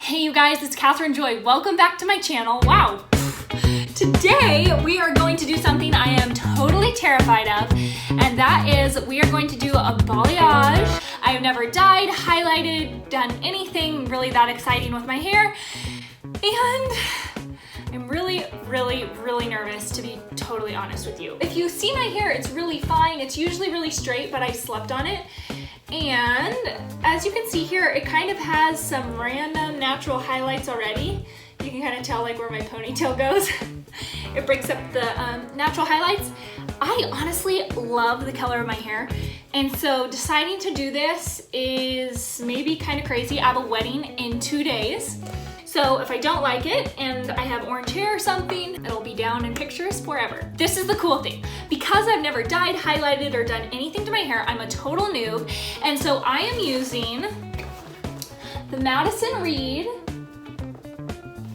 Hey you guys, it's Catherine Joy. Welcome back to my channel. Wow. Today we are going to do something I am totally terrified of, and that is we are going to do a balayage. I have never dyed, highlighted, done anything really that exciting with my hair, and I'm really nervous, to be totally honest with you. If you see my hair, it's really fine. It's usually really straight, but I slept on it. And as you can see here, it kind of has some random natural highlights already. You can kind of tell like where my ponytail goes. It breaks up the natural highlights. I honestly love the color of my hair. And so deciding to do this is maybe kind of crazy. I have a wedding in 2 days. So if I don't like it and I have orange hair or something, it'll be down in pictures forever. This is the cool thing. Because I've never dyed, highlighted, or done anything to my hair, I'm a total noob. And so I am using the Madison Reed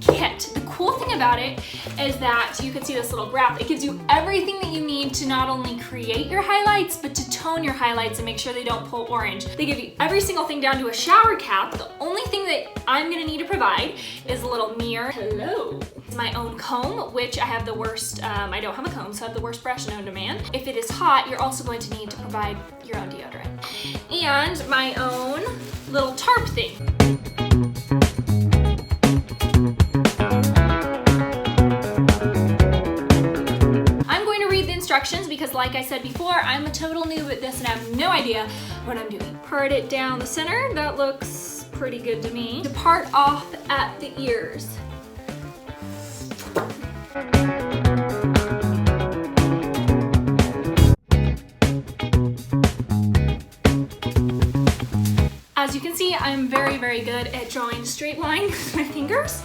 kit. The cool thing about it is that you can see this little graph. It gives you everything that you need to not only create your highlights, but to tone your highlights and make sure they don't pull orange. They give you every single thing down to a shower cap. The only thing that I'm gonna need to provide is a little mirror. Hello. My own comb, which I have the worst, I don't have a comb, so I have the worst brush known to man. If it is hot, you're also going to need to provide your own deodorant. And my own little tarp thing. Instructions, because like I said before, I'm a total noob at this and I have no idea what I'm doing. Part it down the center. That looks pretty good to me. To part off at the ears. As you can see, I'm very good at drawing a straight line with my fingers.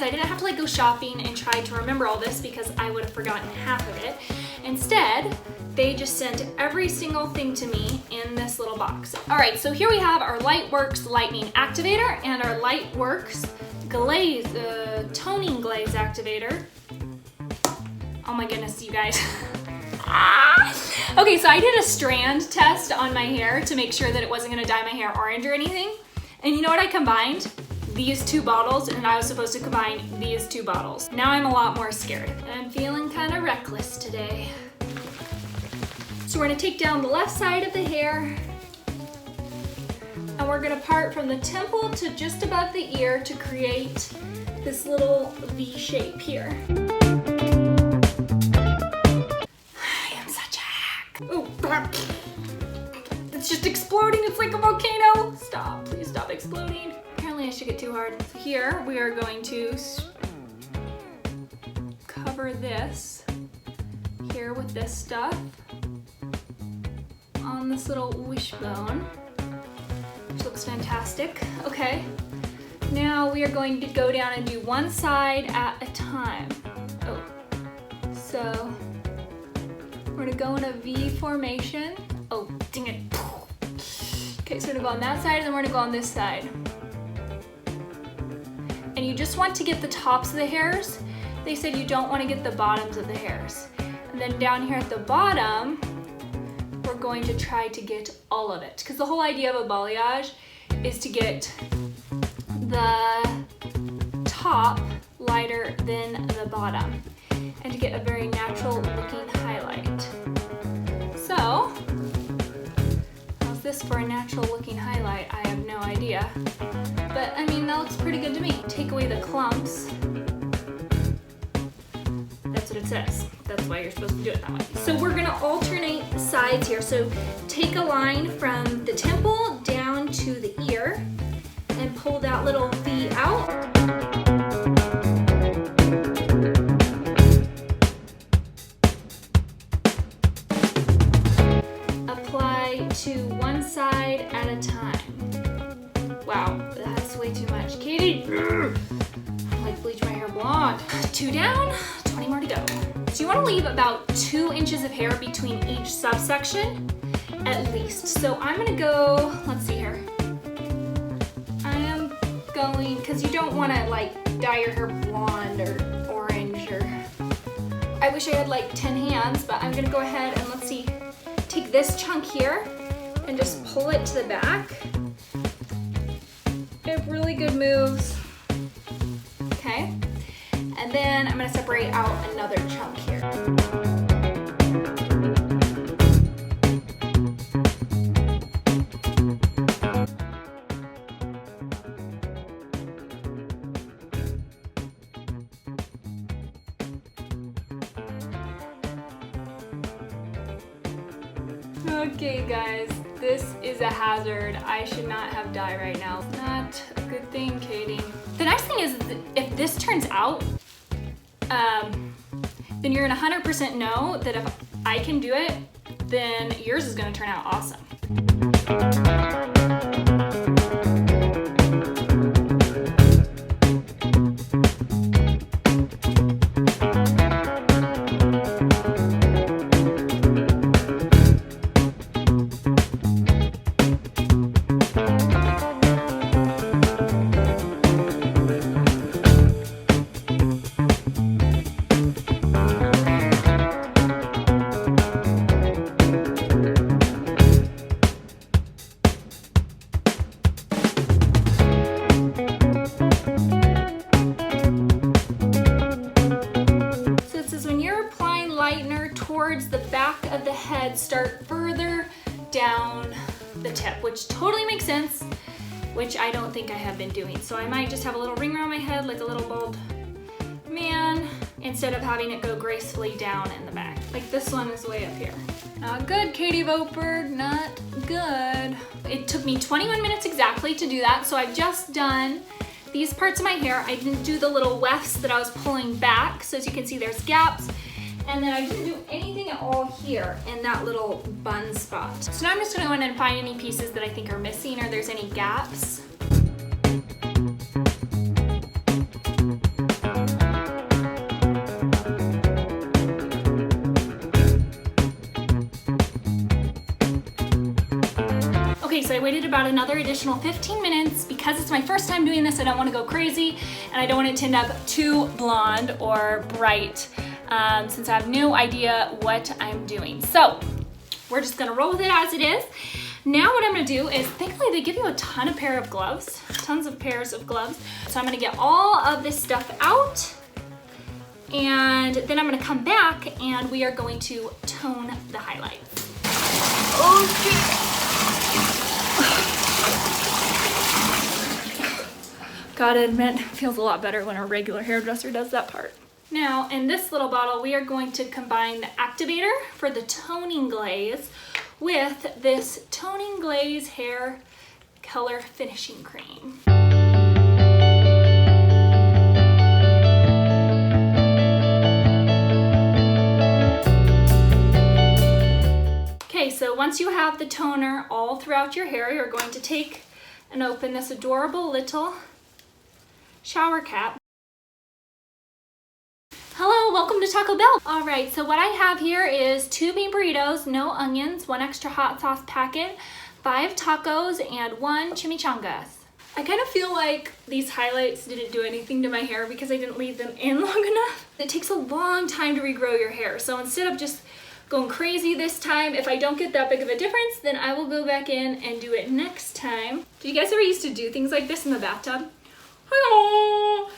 I didn't have to go shopping and try to remember all this because I would have forgotten half of it. Instead, they just sent every single thing to me in this little box. All right, so here we have our Lightworks Lightning Activator and our Lightworks Glaze, Toning Glaze Activator. Oh my goodness, you guys. Okay, so I did a strand test on my hair to make sure that it wasn't gonna dye my hair orange or anything. And you know what I combined? These two bottles, and I was supposed to combine these two bottles. Now I'm a lot more scared. I'm feeling kind of reckless today. So we're gonna take down the left side of the hair, and we're gonna part from the temple to just above the ear to create this little V shape here. I am such a hack. Oh, it's just exploding. It's like a volcano. Stop, please stop exploding. I should get too hard. So here we are going to cover this here with this stuff on this little wishbone, which looks fantastic. Okay, now we are going to go down and do one side at a time. Oh, so we're gonna go in a V formation. Oh, dang it. Okay, so we're gonna go on that side and then we're gonna go on this side. And you just want to get the tops of the hairs. They said you don't want to get the bottoms of the hairs. And then down here at the bottom, we're going to try to get all of it. Because the whole idea of a balayage is to get the top lighter than the bottom and to get a very natural looking highlight. So, how's this for a natural looking highlight? I have no idea. But I mean, that looks pretty good to me. Take away the clumps. That's what it says. That's why you're supposed to do it that way. So we're gonna alternate the sides here. So take a line from the temple down to the ear and pull that little V out. Apply to one side at a time. Wow, that's way too much. Katie, like bleach my hair blonde. 2 down, 20 more to go. So you want to leave about 2 inches of hair between each subsection, at least. So I'm gonna go, let's see here. I am going, because you don't want to dye your hair blonde or orange or, I wish I had 10 hands, but I'm gonna go ahead and let's see, take this chunk here and just pull it to the back. I have really good moves. Okay, and then I'm gonna separate out another chunk here. Okay guys, this is a hazard. I should not have dye right now. Not a good thing, Katie. The nice thing is if this turns out, then you're gonna 100% know that if I can do it, then yours is gonna turn out awesome. Towards the back of the head, start further down the tip, which totally makes sense, which I don't think I have been doing. So I might just have a little ring around my head like a little bald man instead of having it go gracefully down in the back. Like this one is way up here. Not good, Katie Vopert, not good. It took me 21 minutes exactly to do that, so I've just done these parts of my hair. I didn't do the little wefts that I was pulling back, so as you can see there's gaps. And then I didn't do anything at all here in that little bun spot. So now I'm just gonna go in and find any pieces that I think are missing or there's any gaps. Okay, so I waited about another additional 15 minutes. Because it's my first time doing this, I don't wanna go crazy and I don't want it to end up too blonde or bright. Since I have no idea what I'm doing. So we're just gonna roll with it as it is. Now what I'm gonna do is, thankfully they give you a ton of pair of gloves, tons of pairs of gloves. So I'm gonna get all of this stuff out and then I'm gonna come back and we are going to tone the highlights. Gotta admit, it feels a lot better when a regular hairdresser does that part. Now, in this little bottle, we are going to combine the activator for the toning glaze with this toning glaze hair color finishing cream. Okay, so once you have the toner all throughout your hair, you're going to take and open this adorable little shower cap. Hello, welcome to Taco Bell. All right, so what I have here is 2 bean burritos, no onions, 1 extra hot sauce packet, 5 tacos, and 1 chimichangas. I kind of feel like these highlights didn't do anything to my hair because I didn't leave them in long enough. It takes a long time to regrow your hair, so instead of just going crazy this time, if I don't get that big of a difference, then I will go back in and do it next time. Did you guys ever used to do things like this in the bathtub? Hello.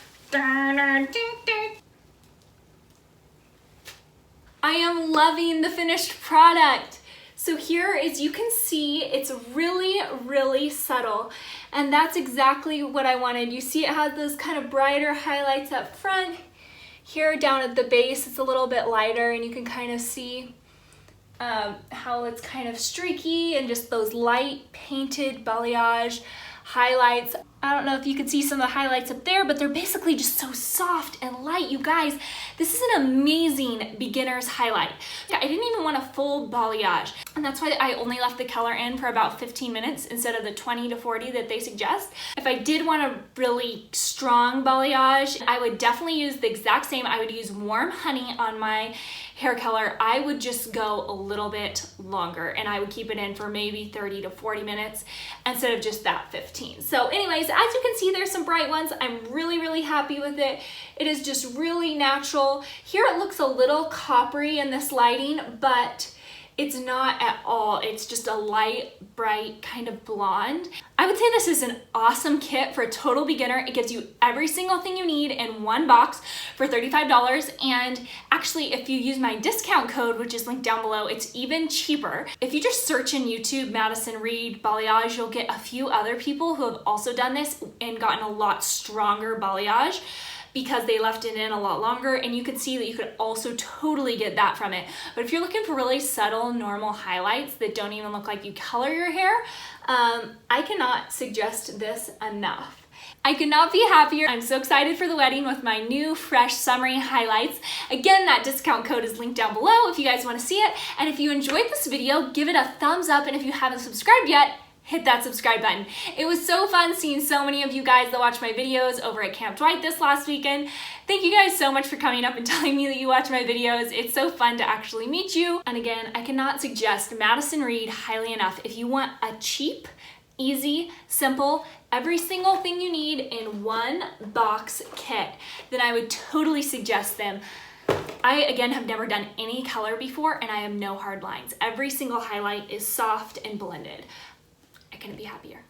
I am loving the finished product. So here, as you can see, it's really, really subtle. And that's exactly what I wanted. You see it has those kind of brighter highlights up front. Here down at the base, it's a little bit lighter and you can kind of see how it's kind of streaky and just those light painted balayage highlights. I don't know if you can see some of the highlights up there, but they're basically just so soft and light. You guys, this is an amazing beginner's highlight. I didn't even want a full balayage, and that's why I only left the color in for about 15 minutes instead of the 20 to 40 that they suggest. If I did want a really strong balayage, I would definitely use the exact same. I would use warm honey on my hair color. I would just go a little bit longer and I would keep it in for maybe 30 to 40 minutes instead of just that 15. So anyways, as you can see, there's some bright ones. I'm really, really happy with it. It is just really natural. Here it looks a little coppery in this lighting, but It's not at all. It's just a light, bright kind of blonde. I would say this is an awesome kit for a total beginner. It gives you every single thing you need in one box for $35. And actually, if you use my discount code, which is linked down below, it's even cheaper. If you just search in YouTube, Madison Reed balayage, you'll get a few other people who have also done this and gotten a lot stronger balayage, because they left it in a lot longer, and you could see that you could also totally get that from it. But if you're looking for really subtle, normal highlights that don't even look like you color your hair, I cannot suggest this enough. I could not be happier. I'm so excited for the wedding with my new fresh summery highlights. Again, that discount code is linked down below if you guys want to see it. And if you enjoyed this video, give it a thumbs up, and if you haven't subscribed yet, hit that subscribe button. It was so fun seeing so many of you guys that watch my videos over at Camp Dwight this last weekend. Thank you guys so much for coming up and telling me that you watch my videos. It's so fun to actually meet you. And again, I cannot suggest Madison Reed highly enough. If you want a cheap, easy, simple, every single thing you need in one box kit, then I would totally suggest them. I, again, have never done any color before, and I have no hard lines. Every single highlight is soft and blended. I couldn't be happier.